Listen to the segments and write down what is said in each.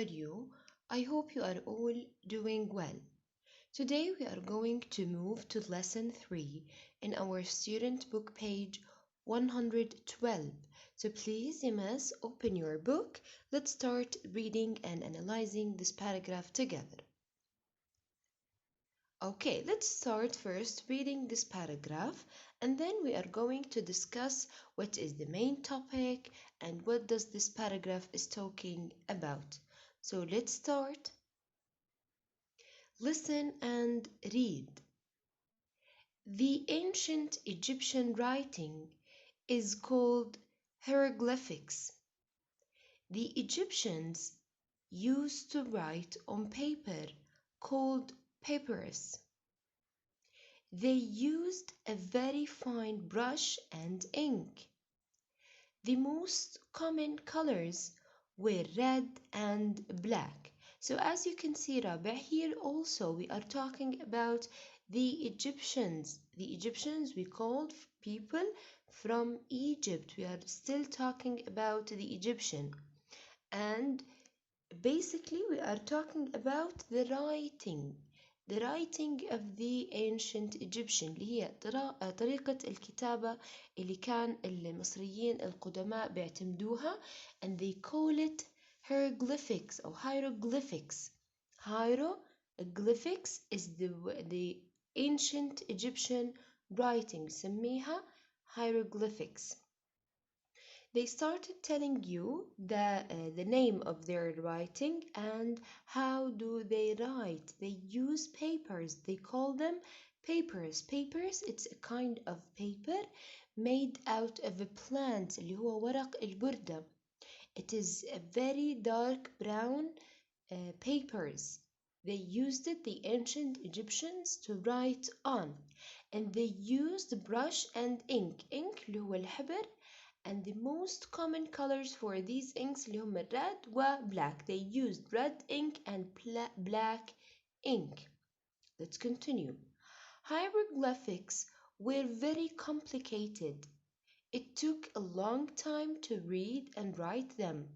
are you? I hope you are all doing well. Today we are going to move to lesson 3 in our student book page 112. So please, Yamas, open your book. Let's start reading and analyzing this paragraph together. Okay, let's start first reading this paragraph and then we are going to discuss what is the main topic and what does this paragraph is talking about. So let's start. Listen and read. The ancient Egyptian writing is called hieroglyphics. The Egyptians used to write on paper called papyrus. They used a very fine brush and ink. The most common colors were red and black. So as you can see, Rabia, here also we are talking about the Egyptians. The Egyptians we called people from Egypt. We are still talking about the Egyptian. And basically we are talking about the writing of the ancient Egyptian اللي هي طريقة الكتابة اللي كان المصريين القدماء بيعتمدوها and they call it hieroglyphics أو hieroglyphics. Hieroglyphics is the ancient Egyptian writing بسميها hieroglyphics. They started telling you the name of their writing and how do they write. They use papers. They call them papers. Papers, it's a kind of paper made out of a plant اللي هو ورق البردة. It is a very dark brown papers. They used it, the ancient Egyptians, to write on. And they used brush and ink. Ink اللي هو الحبر. And the most common colors for these inks اللي هم red و black. They used red ink and black ink. Let's continue. Hieroglyphics were very complicated. It took a long time to read and write them.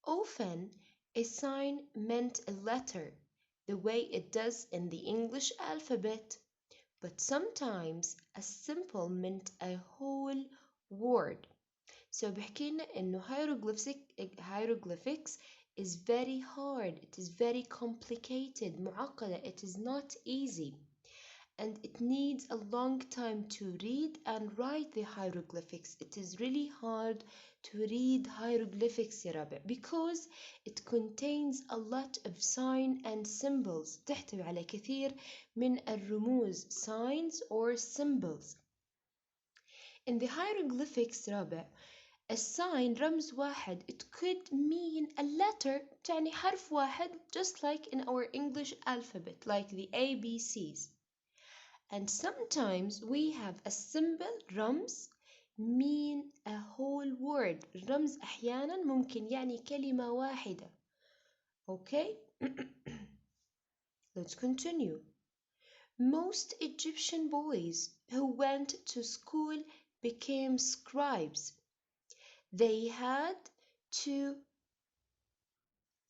Often, a sign meant a letter, the way it does in the English alphabet, but sometimes a symbol meant a whole word. So بحكي لنا إنه hieroglyphics is very hard, it is very complicated, معقدة, it is not easy. And it needs a long time to read and write the hieroglyphics. It is really hard to read hieroglyphics يا ربع because it contains a lot of signs and symbols. تحتوي على كثير من الرموز, signs or symbols. In the hieroglyphics رابع a sign رمز واحد it could mean a letter تعني حرف واحد just like in our English alphabet like the ABCs. And sometimes we have a symbol رمز mean a whole word. الرمز أحيانا ممكن يعني كلمة واحدة. Okay? Let's continue. Most Egyptian boys who went to school became scribes. They had to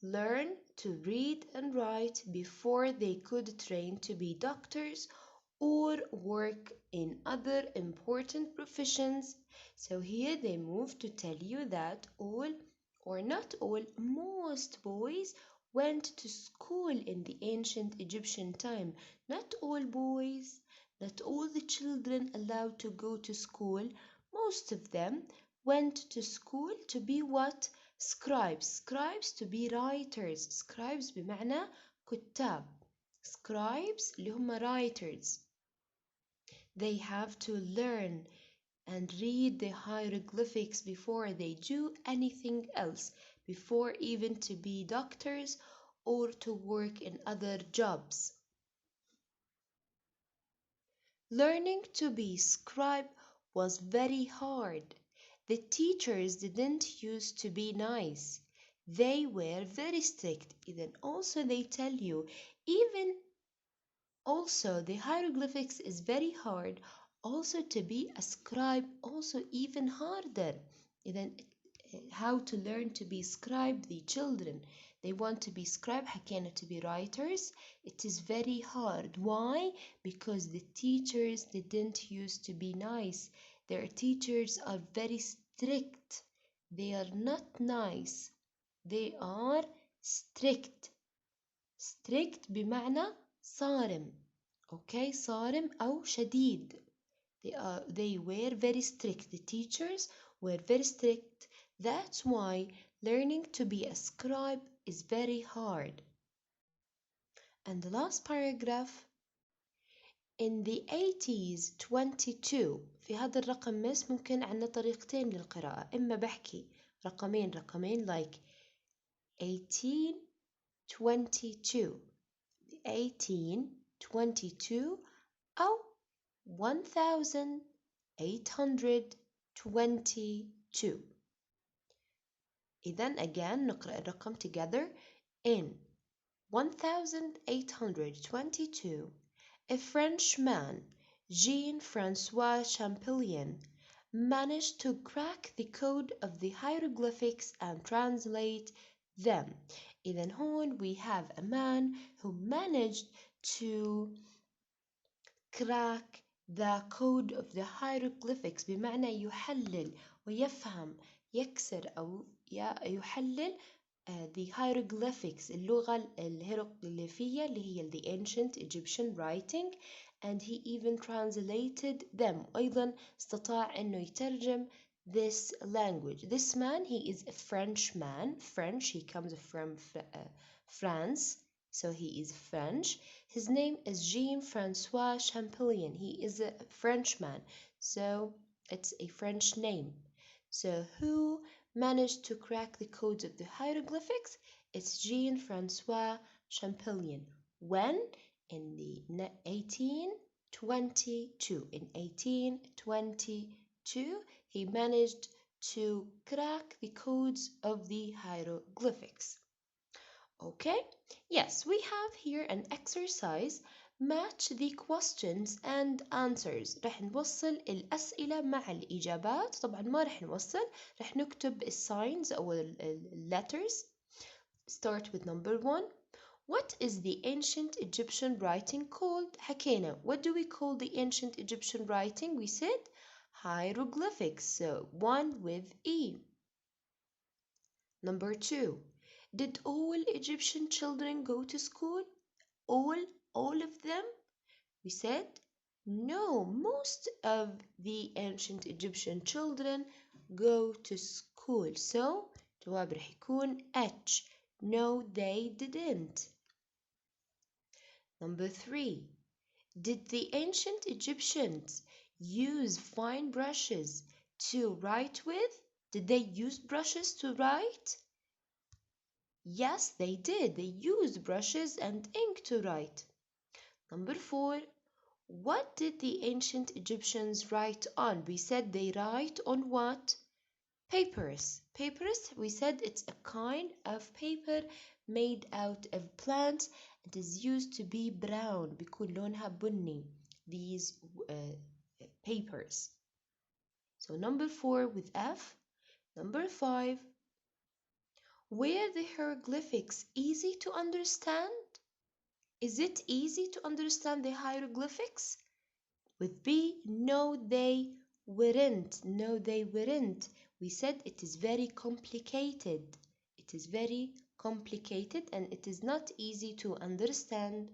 learn to read and write before they could train to be doctors or work in other important professions. So here they move to tell you that all or not all, most boys went to school in the ancient Egyptian time. Not all boys, not all the children allowed to go to school. Most of them went to school to be what? Scribes. Scribes to be writers. Scribes بمعنى كتاب. Scribes اللي هم writers. They have to learn and read the hieroglyphics before they do anything else, before even to be doctors or to work in other jobs. Learning to be scribe was very hard. The teachers didn't used to be nice. They were very strict. Then also they tell you, even also the hieroglyphics is very hard. Also to be a scribe, also even harder. Then how to learn to be scribe, the children. They want to be scribe, حكينا to be writers. It is very hard. Why? Because the teachers didn't used to be nice. Their teachers are very strict. They are not nice. They are strict. strict بمعنى صارم. Okay, صارم أو شديد. They were very strict. The teachers were very strict. That's why learning to be a scribe is very hard. And the last paragraph, in the 80s 22. في هذا الرقم مس ممكن عندنا طريقتين للقراءة، إما بحكي رقمين like 1822 1822 أو 1822. إذن again نقرأ الرقم together. In 1822, a Frenchman, Jean-François Champollion, managed to crack the code of the hieroglyphics and translate them. إذن هون we have a man who managed to crack the code of the hieroglyphics بمعنى يحلل ويفهم يكسر أو يحلل the hieroglyphics اللغة الهيروغليفية اللي هي the ancient Egyptian writing, and he even translated them. أيضا استطاع أنه يترجم this language. This man, he is a French man. French, he comes from France, so he is French. His name is Jean-François Champollion. He is a Frenchman, so it's a French name. So who managed to crack the codes of the hieroglyphics? It's Jean-François Champollion. When? In the 1822. In 1822, he managed to crack the codes of the hieroglyphics. Okay? Yes, we have here an exercise. Match the questions and answers. رح نوصل الأسئلة مع الإجابات. طبعا ما رح نوصل، رح نكتب signs أو letters. Start with number 1. What is the ancient Egyptian writing called? حكينا. What do we call the ancient Egyptian writing? We said hieroglyphics. So 1 with E. Number 2. Did all Egyptian children go to school? All of them? We said no, most of the ancient Egyptian children go to school. So جواب رح يكون H. No, they didn't. Number 3. Did the ancient Egyptians use fine brushes to write with? Did they use brushes to write? Yes, they did. They used brushes and ink to write. Number 4. What did the ancient Egyptians write on? We said they write on what? Papyrus. Papyrus, we said it's a kind of paper made out of plants. It is used to be brown. بيكون لونها بني. These papers. So number 4 with F. Number 5. Were the hieroglyphics easy to understand? Is it easy to understand the hieroglyphics? With B, no, they weren't. No, they weren't. We said it is very complicated. It is very complicated and it is not easy to understand.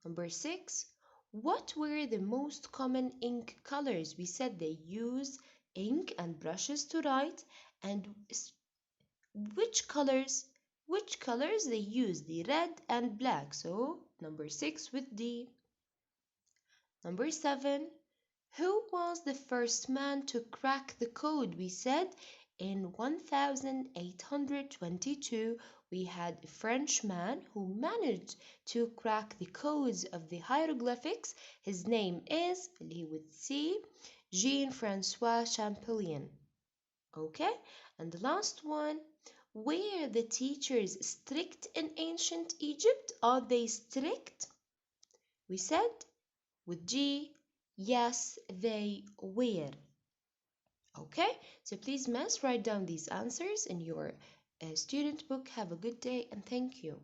Number 6. What were the most common ink colors? We said they use ink and brushes to write, and which colors they use? The red and black. So number 6 with D. Number 7. Who was the first man to crack the code? We said in 1822 we had a French man who managed to crack the codes of the hieroglyphics. His name is, اللي with C, Jean-François Champollion. Okay, and the last one. Were the teachers strict in ancient Egypt? Are they strict? We said with G, yes, they were. Okay, so please, Miss, write down these answers in your Student Book. Have a good day and thank you.